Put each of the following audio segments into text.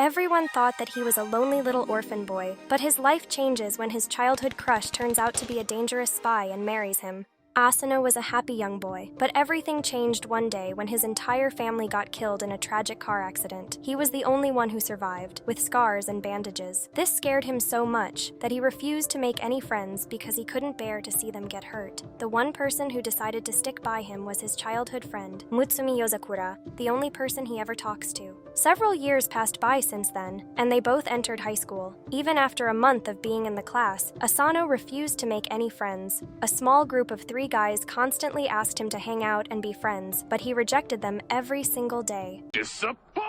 Everyone thought that he was a lonely little orphan boy, but his life changes when his childhood crush turns out to be a dangerous spy and marries him. Asuna was a happy young boy, but everything changed one day when his entire family got killed in a tragic car accident. He was the only one who survived, with scars and bandages. This scared him so much that he refused to make any friends because he couldn't bear to see them get hurt. The one person who decided to stick by him was his childhood friend, Mutsumi Yozakura, the only person he ever talks to. Several years passed by since then, and they both entered high school. Even after a month of being in the class, Asano refused to make any friends. A small group of 3 guys constantly asked him to hang out and be friends, but he rejected them every single day. Disappointed!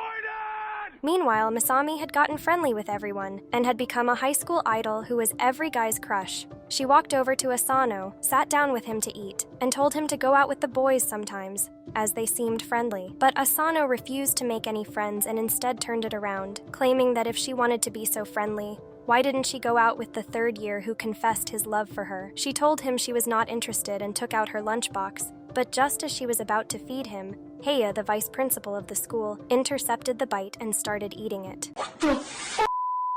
Meanwhile, Masami had gotten friendly with everyone and had become a high school idol who was every guy's crush. She walked over to Asano, sat down with him to eat, and told him to go out with the boys sometimes, as they seemed friendly. But Asano refused to make any friends and instead turned it around, claiming that if she wanted to be so friendly, why didn't she go out with the 3rd year who confessed his love for her? She told him she was not interested and took out her lunchbox, but just as she was about to feed him, Heya, the vice principal of the school, intercepted the bite and started eating it.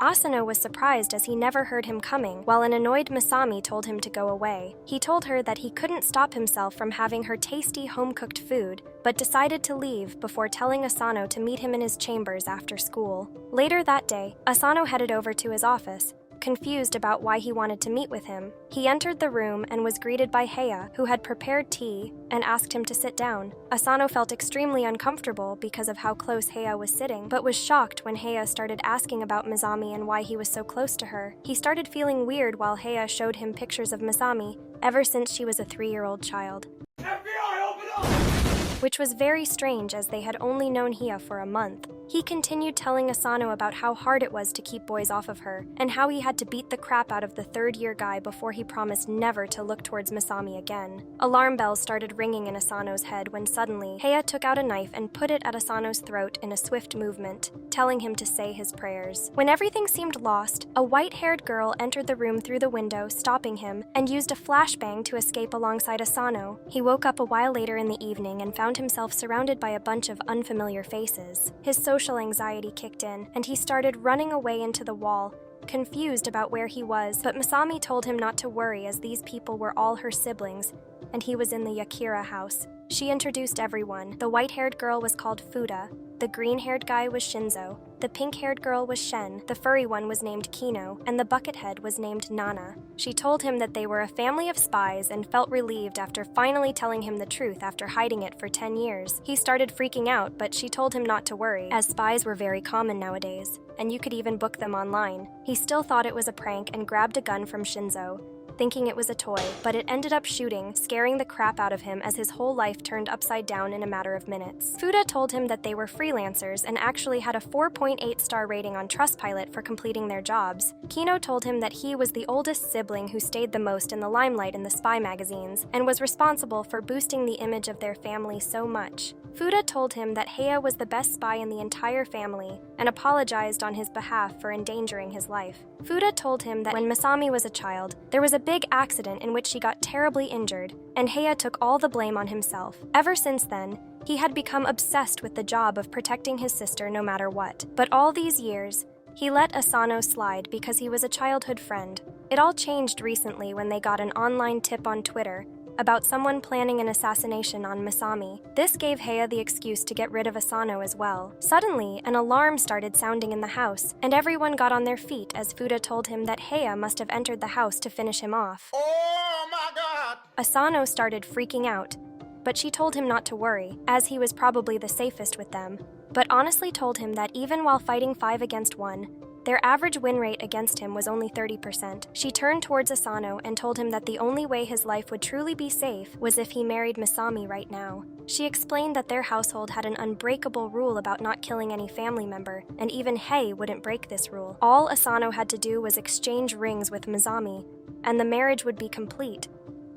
Asano was surprised as he never heard him coming, while an annoyed Masami told him to go away. He told her that he couldn't stop himself from having her tasty home-cooked food, but decided to leave before telling Asano to meet him in his chambers after school. Later that day, Asano headed over to his office, confused about why he wanted to meet with him. He entered the room and was greeted by Heya, who had prepared tea, and asked him to sit down. Asano felt extremely uncomfortable because of how close Heya was sitting, but was shocked when Heya started asking about Masami and why he was so close to her. He started feeling weird while Heya showed him pictures of Masami, ever since she was a 3-year-old child. FBI, open up! Which was very strange as they had only known Heya for a month. He continued telling Asano about how hard it was to keep boys off of her, and how he had to beat the crap out of the 3rd-year guy before he promised never to look towards Masami again. Alarm bells started ringing in Asano's head when suddenly, Heya took out a knife and put it at Asano's throat in a swift movement, telling him to say his prayers. When everything seemed lost, a white-haired girl entered the room through the window, stopping him, and used a flashbang to escape alongside Asano. He woke up a while later in the evening and found himself surrounded by a bunch of unfamiliar faces. His social anxiety kicked in, and he started running away into the wall, confused about where he was, but Masami told him not to worry as these people were all her siblings, and he was in the Yozakura house. She introduced everyone. The white-haired girl was called Fuda, the green-haired guy was Shinzo, the pink-haired girl was Shen, the furry one was named Kino, and the buckethead was named Nana. She told him that they were a family of spies and felt relieved after finally telling him the truth after hiding it for 10 years. He started freaking out, but she told him not to worry, as spies were very common nowadays, and you could even book them online. He still thought it was a prank and grabbed a gun from Shinzo, thinking it was a toy, but it ended up shooting, scaring the crap out of him as his whole life turned upside down in a matter of minutes. Fuda told him that they were freelancers and actually had a 4.8-star rating on Trustpilot for completing their jobs. Kino told him that he was the oldest sibling who stayed the most in the limelight in the spy magazines, and was responsible for boosting the image of their family so much. Fuda told him that Heya was the best spy in the entire family, and apologized on his behalf for endangering his life. Fuda told him that when Masami was a child, there was a big accident in which she got terribly injured, and Heya took all the blame on himself. Ever since then, he had become obsessed with the job of protecting his sister no matter what. But all these years, he let Asano slide because he was a childhood friend. It all changed recently when they got an online tip on Twitter about someone planning an assassination on Masami. This gave Heya the excuse to get rid of Asano as well. Suddenly, an alarm started sounding in the house, and everyone got on their feet as Fuda told him that Heya must have entered the house to finish him off. Oh my god! Asano started freaking out, but she told him not to worry, as he was probably the safest with them, but honestly told him that even while fighting 5 against 1, their average win rate against him was only 30%. She turned towards Asano and told him that the only way his life would truly be safe was if he married Masami right now. She explained that their household had an unbreakable rule about not killing any family member, and even Hei wouldn't break this rule. All Asano had to do was exchange rings with Masami, and the marriage would be complete,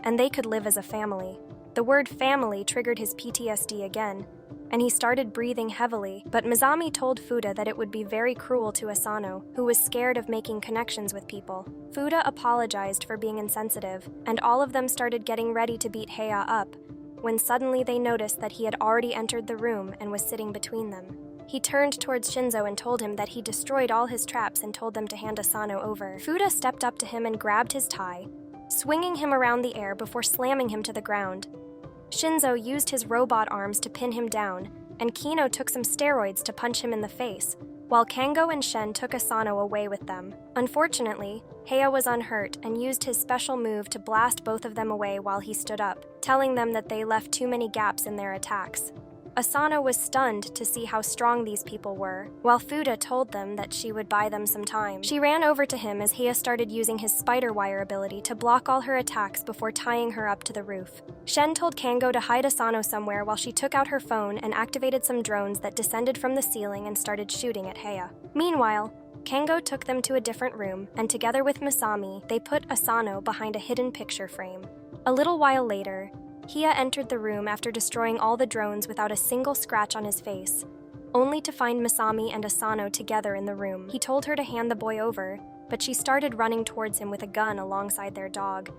and they could live as a family. The word family triggered his PTSD again, and he started breathing heavily, but Masami told Fuda that it would be very cruel to Asano, who was scared of making connections with people. Fuda apologized for being insensitive, and all of them started getting ready to beat Heya up, when suddenly they noticed that he had already entered the room and was sitting between them. He turned towards Shinzo and told him that he destroyed all his traps and told them to hand Asano over. Fuda stepped up to him and grabbed his tie, swinging him around the air before slamming him to the ground. Shinzo used his robot arms to pin him down, and Kino took some steroids to punch him in the face, while Kango and Shen took Asano away with them. Unfortunately, Heya was unhurt and used his special move to blast both of them away while he stood up, telling them that they left too many gaps in their attacks. Asano was stunned to see how strong these people were, while Fuda told them that she would buy them some time. She ran over to him as Heya started using his spider wire ability to block all her attacks before tying her up to the roof. Shen told Kango to hide Asano somewhere while she took out her phone and activated some drones that descended from the ceiling and started shooting at Heya. Meanwhile, Kango took them to a different room, and together with Masami, they put Asano behind a hidden picture frame. A little while later, Heya entered the room after destroying all the drones without a single scratch on his face, only to find Masami and Asano together in the room. He told her to hand the boy over, but she started running towards him with a gun alongside their dog.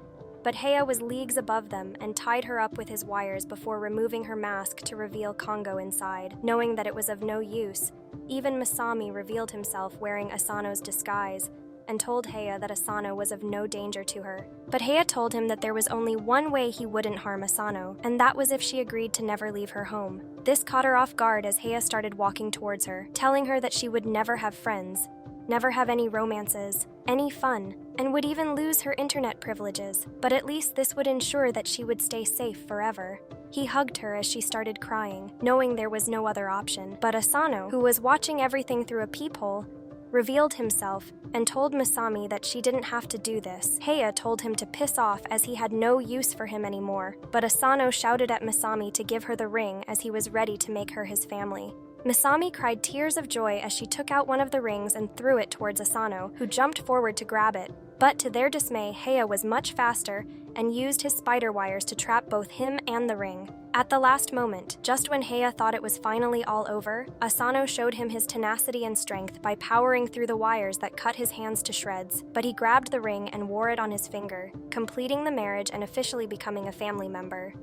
But Heya was leagues above them and tied her up with his wires before removing her mask to reveal Kongo inside. Knowing that it was of no use, even Masami revealed himself wearing Asano's disguise, and told Heya that Asano was of no danger to her. But Heya told him that there was only one way he wouldn't harm Asano, and that was if she agreed to never leave her home. This caught her off guard as Heya started walking towards her, telling her that she would never have friends, never have any romances, any fun, and would even lose her internet privileges, but at least this would ensure that she would stay safe forever. He hugged her as she started crying, knowing there was no other option. But Asano, who was watching everything through a peephole, revealed himself and told Masami that she didn't have to do this. Heya told him to piss off as he had no use for him anymore, but Asano shouted at Masami to give her the ring as he was ready to make her his family. Masami cried tears of joy as she took out one of the rings and threw it towards Asano, who jumped forward to grab it. But to their dismay, Heya was much faster and used his spider wires to trap both him and the ring. At the last moment, just when Heya thought it was finally all over, Asano showed him his tenacity and strength by powering through the wires that cut his hands to shreds. But he grabbed the ring and wore it on his finger, completing the marriage and officially becoming a family member.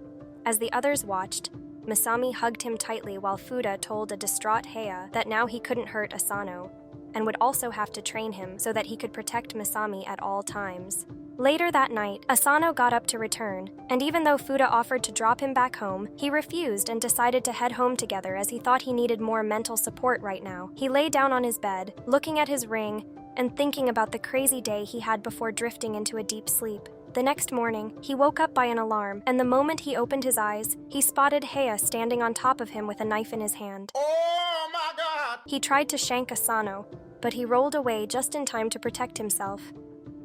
As the others watched, Masami hugged him tightly while Fuda told a distraught Heya that now he couldn't hurt Asano, and would also have to train him so that he could protect Masami at all times. Later that night, Asano got up to return, and even though Fuda offered to drop him back home, he refused and decided to head home together as he thought he needed more mental support right now. He lay down on his bed, looking at his ring, and thinking about the crazy day he had before drifting into a deep sleep. The next morning, he woke up by an alarm, and the moment he opened his eyes, he spotted Heya standing on top of him with a knife in his hand. Oh my God! He tried to shank Asano, but he rolled away just in time to protect himself,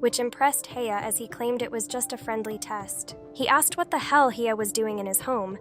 which impressed Heya as he claimed it was just a friendly test. He asked what the hell Heya was doing in his home,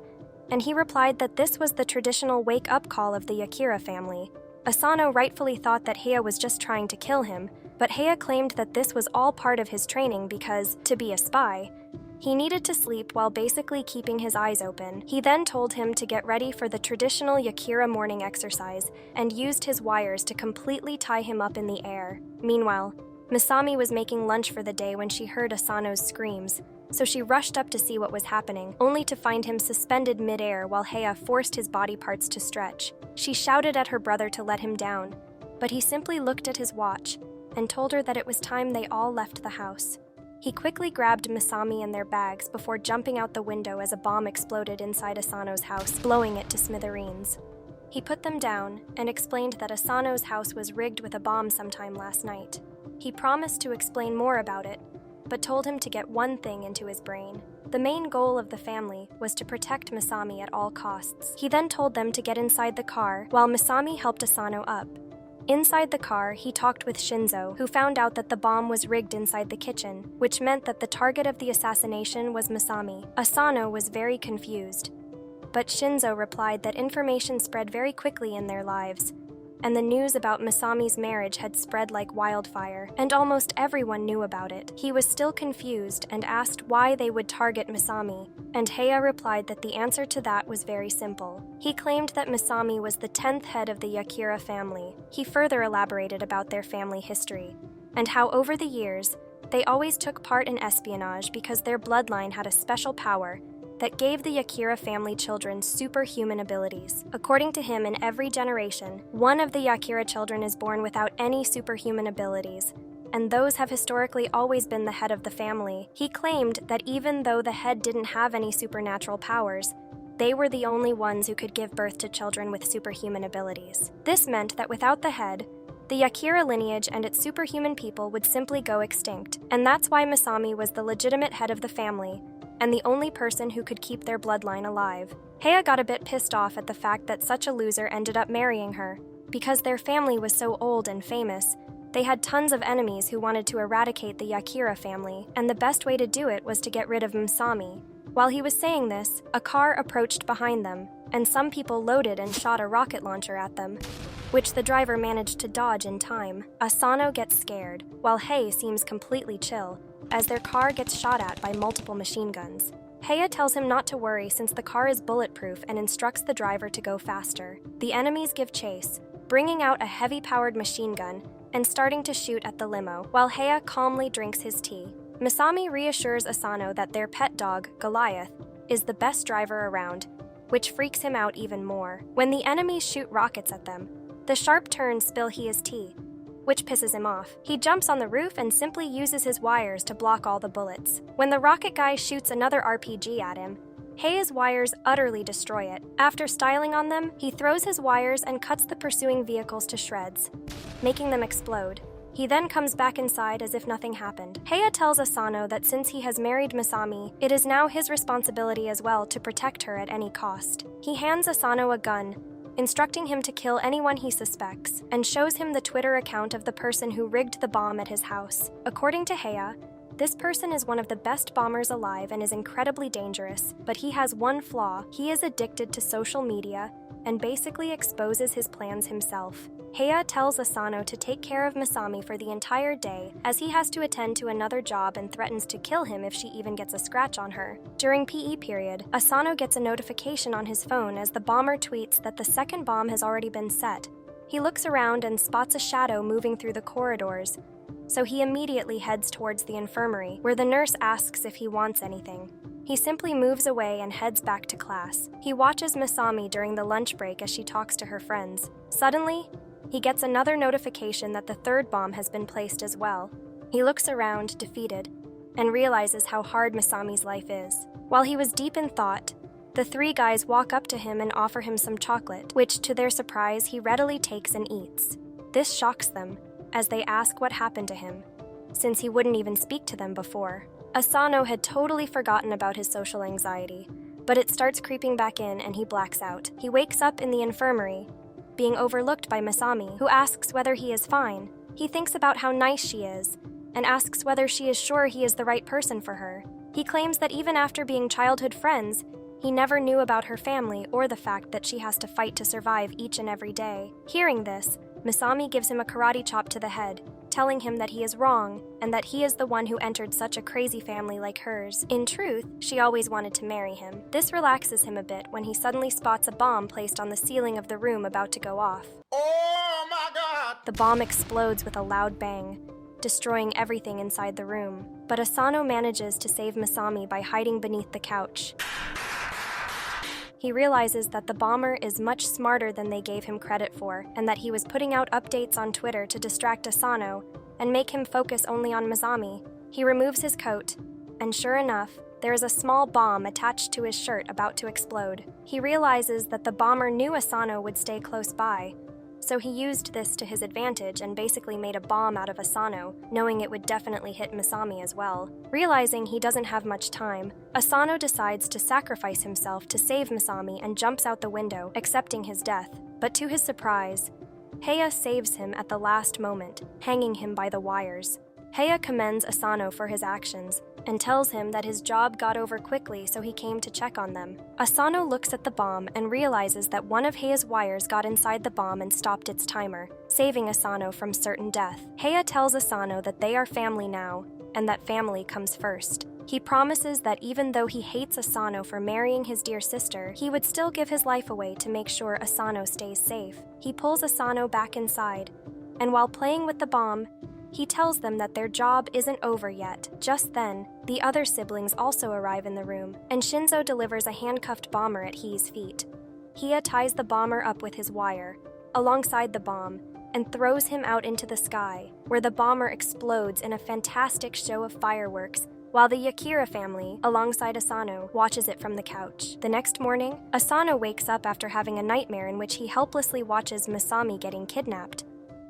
and he replied that this was the traditional wake-up call of the Yozakura family. Asano rightfully thought that Heya was just trying to kill him, but Heya claimed that this was all part of his training because, to be a spy, he needed to sleep while basically keeping his eyes open. He then told him to get ready for the traditional Yozakura morning exercise and used his wires to completely tie him up in the air. Meanwhile, Masami was making lunch for the day when she heard Asano's screams, so she rushed up to see what was happening, only to find him suspended mid-air while Heya forced his body parts to stretch. She shouted at her brother to let him down, but he simply looked at his watch and told her that it was time they all left the house. He quickly grabbed Masami and their bags before jumping out the window as a bomb exploded inside Asano's house, blowing it to smithereens. He put them down and explained that Asano's house was rigged with a bomb sometime last night. He promised to explain more about it, but told him to get one thing into his brain. The main goal of the family was to protect Masami at all costs. He then told them to get inside the car while Masami helped Asano up. Inside the car, he talked with Shinzo, who found out that the bomb was rigged inside the kitchen, which meant that the target of the assassination was Masami. Asano was very confused, but Shinzo replied that information spread very quickly in their lives, and the news about Masami's marriage had spread like wildfire, and almost everyone knew about it. He was still confused and asked why they would target Masami, and Heya replied that the answer to that was very simple. He claimed that Masami was the 10th head of the Yozakura family. He further elaborated about their family history, and how over the years, they always took part in espionage because their bloodline had a special power, that gave the Yozakura family children superhuman abilities. According to him, in every generation, one of the Yozakura children is born without any superhuman abilities, and those have historically always been the head of the family. He claimed that even though the head didn't have any supernatural powers, they were the only ones who could give birth to children with superhuman abilities. This meant that without the head, the Yozakura lineage and its superhuman people would simply go extinct, and that's why Masami was the legitimate head of the family, and the only person who could keep their bloodline alive. Heya got a bit pissed off at the fact that such a loser ended up marrying her. Because their family was so old and famous, they had tons of enemies who wanted to eradicate the Yozakura family, and the best way to do it was to get rid of Masami. While he was saying this, a car approached behind them, and some people loaded and shot a rocket launcher at them, which the driver managed to dodge in time. Asano gets scared, while Hei seems completely chill, as their car gets shot at by multiple machine guns. Heya tells him not to worry since the car is bulletproof and instructs the driver to go faster. The enemies give chase, bringing out a heavy-powered machine gun and starting to shoot at the limo, while Heya calmly drinks his tea. Masami reassures Asano that their pet dog, Goliath, is the best driver around, which freaks him out even more. When the enemies shoot rockets at them, the sharp turns spill his tea, which pisses him off. He jumps on the roof and simply uses his wires to block all the bullets. When the rocket guy shoots another RPG at him, Hei's wires utterly destroy it. After styling on them, he throws his wires and cuts the pursuing vehicles to shreds, making them explode. He then comes back inside as if nothing happened. Heya tells Asano that since he has married Masami, it is now his responsibility as well to protect her at any cost. He hands Asano a gun, instructing him to kill anyone he suspects, and shows him the Twitter account of the person who rigged the bomb at his house. According to Heya, this person is one of the best bombers alive and is incredibly dangerous, but he has one flaw: he is addicted to social media and basically exposes his plans himself. Heya tells Asano to take care of Masami for the entire day, as he has to attend to another job, and threatens to kill him if she even gets a scratch on her. During PE period, Asano gets a notification on his phone as the bomber tweets that the second bomb has already been set. He looks around and spots a shadow moving through the corridors, so he immediately heads towards the infirmary, where the nurse asks if he wants anything. He simply moves away and heads back to class. He watches Masami during the lunch break as she talks to her friends. Suddenly, he gets another notification that the third bomb has been placed as well. He looks around, defeated, and realizes how hard Masami's life is. While he was deep in thought, the three guys walk up to him and offer him some chocolate, which, to their surprise, he readily takes and eats. This shocks them, as they ask what happened to him, since he wouldn't even speak to them before. Asano had totally forgotten about his social anxiety, but it starts creeping back in and he blacks out. He wakes up in the infirmary, being overlooked by Masami, who asks whether he is fine. He thinks about how nice she is, and asks whether she is sure he is the right person for her. He claims that even after being childhood friends, he never knew about her family or the fact that she has to fight to survive each and every day. Hearing this, Masami gives him a karate chop to the head, telling him that he is wrong and that he is the one who entered such a crazy family like hers. In truth, she always wanted to marry him. This relaxes him a bit when he suddenly spots a bomb placed on the ceiling of the room about to go off. Oh my God! The bomb explodes with a loud bang, destroying everything inside the room. But Asano manages to save Masami by hiding beneath the couch. He realizes that the bomber is much smarter than they gave him credit for, and that he was putting out updates on Twitter to distract Asano and make him focus only on Masami. He removes his coat, and sure enough, there is a small bomb attached to his shirt about to explode. He realizes that the bomber knew Asano would stay close by, so he used this to his advantage and basically made a bomb out of Asano, knowing it would definitely hit Masami as well. Realizing he doesn't have much time, Asano decides to sacrifice himself to save Masami and jumps out the window, accepting his death. But to his surprise, Heya saves him at the last moment, hanging him by the wires. Heya commends Asano for his actions and tells him that his job got over quickly, so he came to check on them. Asano looks at the bomb and realizes that one of Heia's wires got inside the bomb and stopped its timer, saving Asano from certain death. Heya tells Asano that they are family now, and that family comes first. He promises that even though he hates Asano for marrying his dear sister, he would still give his life away to make sure Asano stays safe. He pulls Asano back inside, and while playing with the bomb, He tells them that their job isn't over yet. Just then, the other siblings also arrive in the room, and Shinzo delivers a handcuffed bomber at Hee's feet. Hiya ties the bomber up with his wire, alongside the bomb, and throws him out into the sky, where the bomber explodes in a fantastic show of fireworks, while the Yozakura family, alongside Asano, watches it from the couch. The next morning, Asano wakes up after having a nightmare in which he helplessly watches Masami getting kidnapped.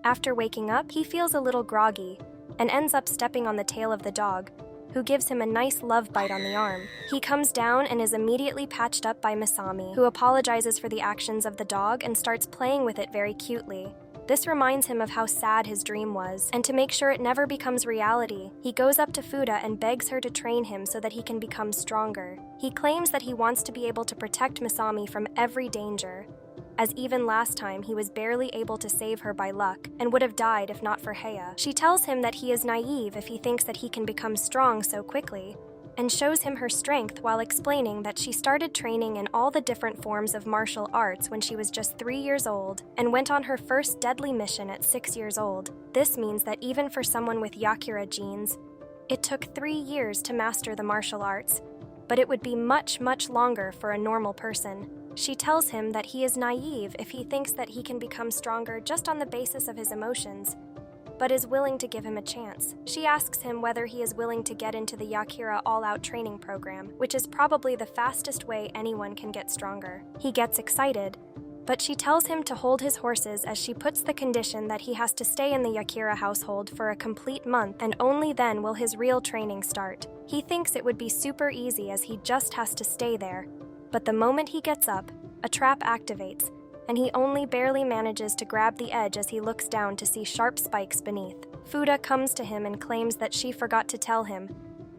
After waking up, he feels a little groggy, and ends up stepping on the tail of the dog, who gives him a nice love bite on the arm. He comes down and is immediately patched up by Masami, who apologizes for the actions of the dog and starts playing with it very cutely. This reminds him of how sad his dream was, and to make sure it never becomes reality, he goes up to Fuda and begs her to train him so that he can become stronger. He claims that he wants to be able to protect Masami from every danger, as even last time he was barely able to save her by luck and would have died if not for Heya. She tells him that he is naive if he thinks that he can become strong so quickly, and shows him her strength while explaining that she started training in all the different forms of martial arts when she was just 3 years old and went on her first deadly mission at 6 years old. This means that even for someone with Yozakura genes, it took 3 years to master the martial arts, but it would be much, much longer for a normal person. She tells him that he is naive if he thinks that he can become stronger just on the basis of his emotions, but is willing to give him a chance. She asks him whether he is willing to get into the Yozakura all-out training program, which is probably the fastest way anyone can get stronger. He gets excited, but she tells him to hold his horses as she puts the condition that he has to stay in the Yozakura household for a complete month, and only then will his real training start. He thinks it would be super easy as he just has to stay there, but the moment he gets up, a trap activates, and he only barely manages to grab the edge as he looks down to see sharp spikes beneath. Fuda comes to him and claims that she forgot to tell him,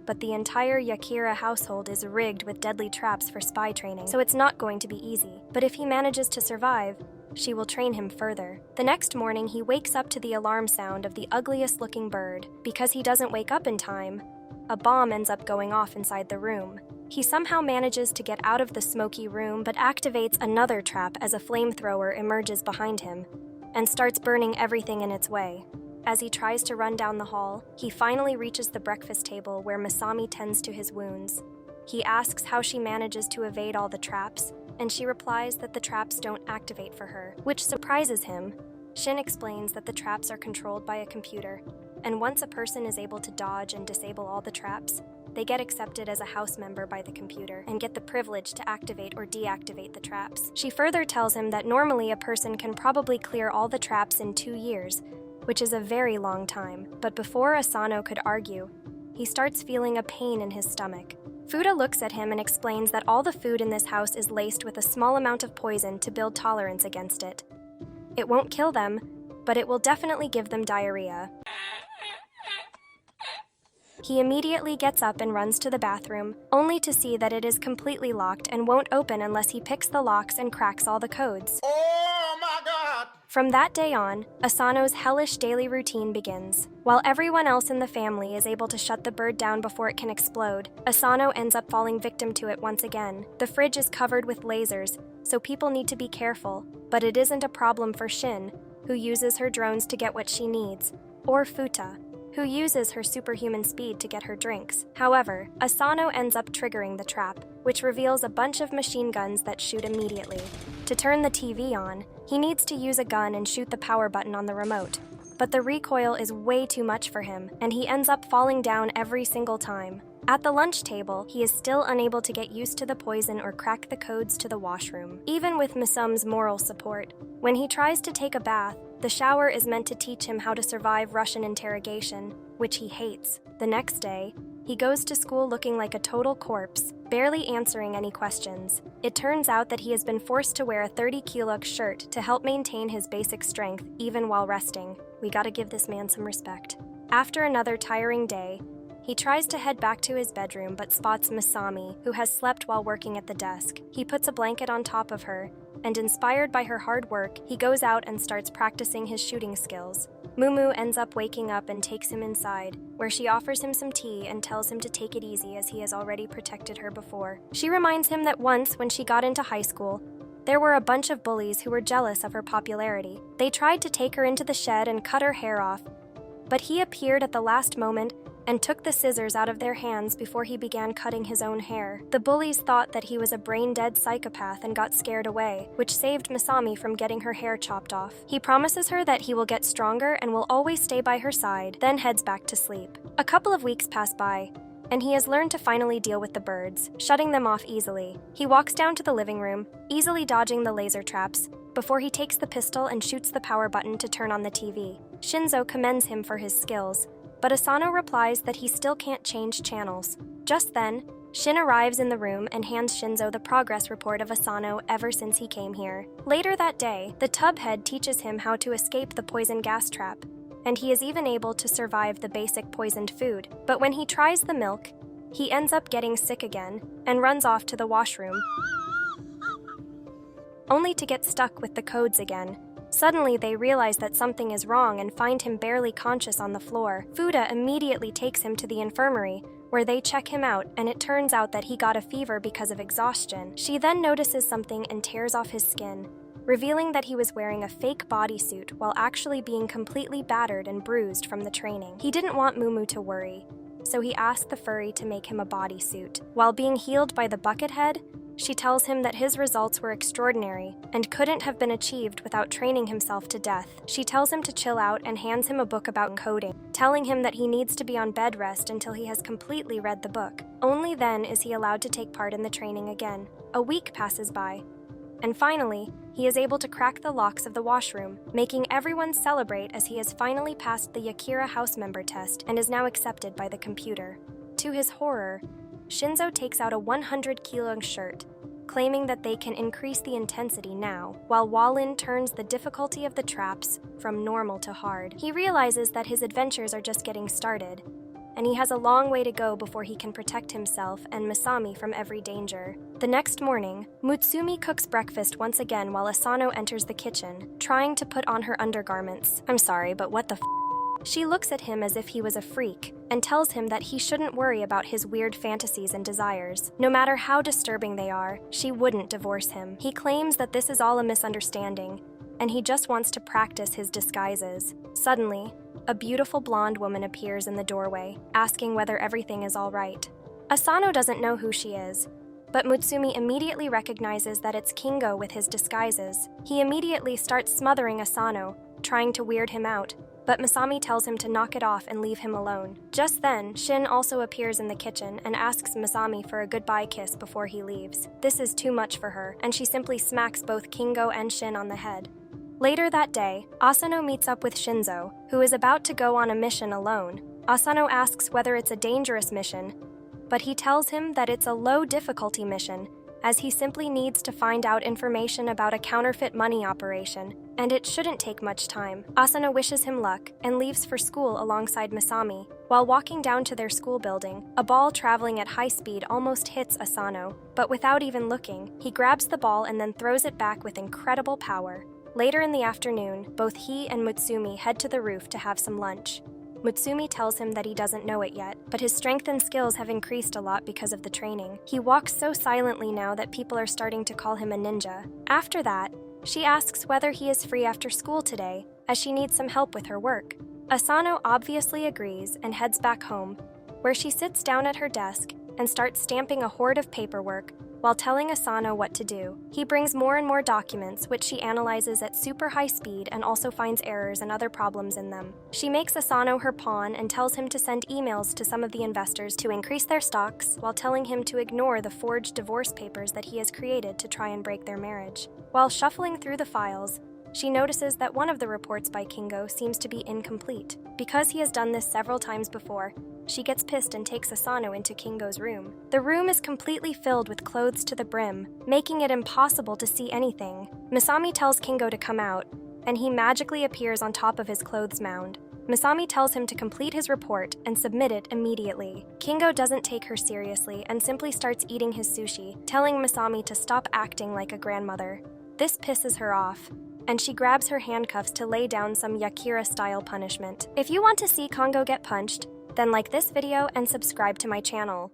but the entire Yozakura household is rigged with deadly traps for spy training, so it's not going to be easy. But if he manages to survive, she will train him further. The next morning, he wakes up to the alarm sound of the ugliest-looking bird. Because he doesn't wake up in time, a bomb ends up going off inside the room. He somehow manages to get out of the smoky room but activates another trap as a flamethrower emerges behind him and starts burning everything in its way. As he tries to run down the hall, he finally reaches the breakfast table where Masami tends to his wounds. He asks how she manages to evade all the traps, and she replies that the traps don't activate for her, which surprises him. Shin explains that the traps are controlled by a computer, and once a person is able to dodge and disable all the traps, they get accepted as a house member by the computer and get the privilege to activate or deactivate the traps. She further tells him that normally a person can probably clear all the traps in 2 years, which is a very long time. But before Asano could argue, he starts feeling a pain in his stomach. Fuda looks at him and explains that all the food in this house is laced with a small amount of poison to build tolerance against it. It won't kill them, but it will definitely give them diarrhea. He immediately gets up and runs to the bathroom, only to see that it is completely locked and won't open unless he picks the locks and cracks all the codes. Oh my God! From that day on, Asano's hellish daily routine begins. While everyone else in the family is able to shut the bird down before it can explode, Asano ends up falling victim to it once again. The fridge is covered with lasers, so people need to be careful, but it isn't a problem for Shin, who uses her drones to get what she needs, or Futa, who uses her superhuman speed to get her drinks. However, Asano ends up triggering the trap, which reveals a bunch of machine guns that shoot immediately. To turn the TV on, he needs to use a gun and shoot the power button on the remote. But the recoil is way too much for him, and he ends up falling down every single time. At the lunch table, he is still unable to get used to the poison or crack the codes to the washroom, even with Misum's moral support. When he tries to take a bath, the shower is meant to teach him how to survive Russian interrogation, which he hates. The next day, he goes to school looking like a total corpse, barely answering any questions. It turns out that he has been forced to wear a 30-kilo shirt to help maintain his basic strength, even while resting. We gotta give this man some respect. After another tiring day, he tries to head back to his bedroom but spots Masami, who has slept while working at the desk. He puts a blanket on top of her, and inspired by her hard work, he goes out and starts practicing his shooting skills. Mumu ends up waking up and takes him inside, where she offers him some tea and tells him to take it easy as he has already protected her before. She reminds him that once, when she got into high school, there were a bunch of bullies who were jealous of her popularity. They tried to take her into the shed and cut her hair off, but he appeared at the last moment and took the scissors out of their hands before he began cutting his own hair. The bullies thought that he was a brain-dead psychopath and got scared away, which saved Masami from getting her hair chopped off. He promises her that he will get stronger and will always stay by her side, then heads back to sleep. A couple of weeks pass by, and he has learned to finally deal with the birds, shutting them off easily. He walks down to the living room, easily dodging the laser traps, before he takes the pistol and shoots the power button to turn on the TV. Shinzo commends him for his skills, but Asano replies that he still can't change channels. Just then, Shin arrives in the room and hands Shinzo the progress report of Asano ever since he came here. Later that day, the tub head teaches him how to escape the poison gas trap, and he is even able to survive the basic poisoned food. But when he tries the milk, he ends up getting sick again and runs off to the washroom, only to get stuck with the codes again. Suddenly, they realize that something is wrong and find him barely conscious on the floor. Fuda immediately takes him to the infirmary, where they check him out, and it turns out that he got a fever because of exhaustion. She then notices something and tears off his skin, revealing that he was wearing a fake bodysuit while actually being completely battered and bruised from the training. He didn't want Mumu to worry, so he asked the furry to make him a bodysuit. While being healed by the Buckethead, she tells him that his results were extraordinary and couldn't have been achieved without training himself to death. She tells him to chill out and hands him a book about coding, telling him that he needs to be on bed rest until he has completely read the book. Only then is he allowed to take part in the training again. A week passes by, and finally, he is able to crack the locks of the washroom, making everyone celebrate as he has finally passed the Yozakura house member test and is now accepted by the computer. To his horror, Shinzo takes out a 100-kilo shirt, claiming that they can increase the intensity now, while Walin turns the difficulty of the traps from normal to hard. He realizes that his adventures are just getting started, and he has a long way to go before he can protect himself and Masami from every danger. The next morning, Mutsumi cooks breakfast once again while Asano enters the kitchen, trying to put on her undergarments. I'm sorry, but what the f***? She looks at him as if he was a freak, and tells him that he shouldn't worry about his weird fantasies and desires. No matter how disturbing they are, she wouldn't divorce him. He claims that this is all a misunderstanding, and he just wants to practice his disguises. Suddenly, a beautiful blonde woman appears in the doorway, asking whether everything is all right. Asano doesn't know who she is, but Mutsumi immediately recognizes that it's Kingo with his disguises. He immediately starts smothering Asano, trying to weird him out, but Masami tells him to knock it off and leave him alone. Just then, Shin also appears in the kitchen and asks Masami for a goodbye kiss before he leaves. This is too much for her, and she simply smacks both Kingo and Shin on the head. Later that day, Asano meets up with Shinzo, who is about to go on a mission alone. Asano asks whether it's a dangerous mission, but he tells him that it's a low-difficulty mission, as he simply needs to find out information about a counterfeit money operation, and it shouldn't take much time. Asano wishes him luck and leaves for school alongside Masami. While walking down to their school building, a ball traveling at high speed almost hits Asano, but without even looking, he grabs the ball and then throws it back with incredible power. Later in the afternoon, both he and Mutsumi head to the roof to have some lunch. Mutsumi tells him that he doesn't know it yet, but his strength and skills have increased a lot because of the training. He walks so silently now that people are starting to call him a ninja. After that, she asks whether he is free after school today, as she needs some help with her work. Asano obviously agrees and heads back home, where she sits down at her desk and starts stamping a horde of paperwork while telling Asano what to do. He brings more and more documents, which she analyzes at super high speed and also finds errors and other problems in them. She makes Asano her pawn and tells him to send emails to some of the investors to increase their stocks, while telling him to ignore the forged divorce papers that he has created to try and break their marriage. While shuffling through the files, she notices that one of the reports by Kingo seems to be incomplete. Because he has done this several times before, she gets pissed and takes Asano into Kingo's room. The room is completely filled with clothes to the brim, making it impossible to see anything. Masami tells Kingo to come out, and he magically appears on top of his clothes mound. Masami tells him to complete his report and submit it immediately. Kingo doesn't take her seriously and simply starts eating his sushi, telling Masami to stop acting like a grandmother. This pisses her off, and she grabs her handcuffs to lay down some Yozakura-style punishment. If you want to see Kongo get punched, then like this video and subscribe to my channel.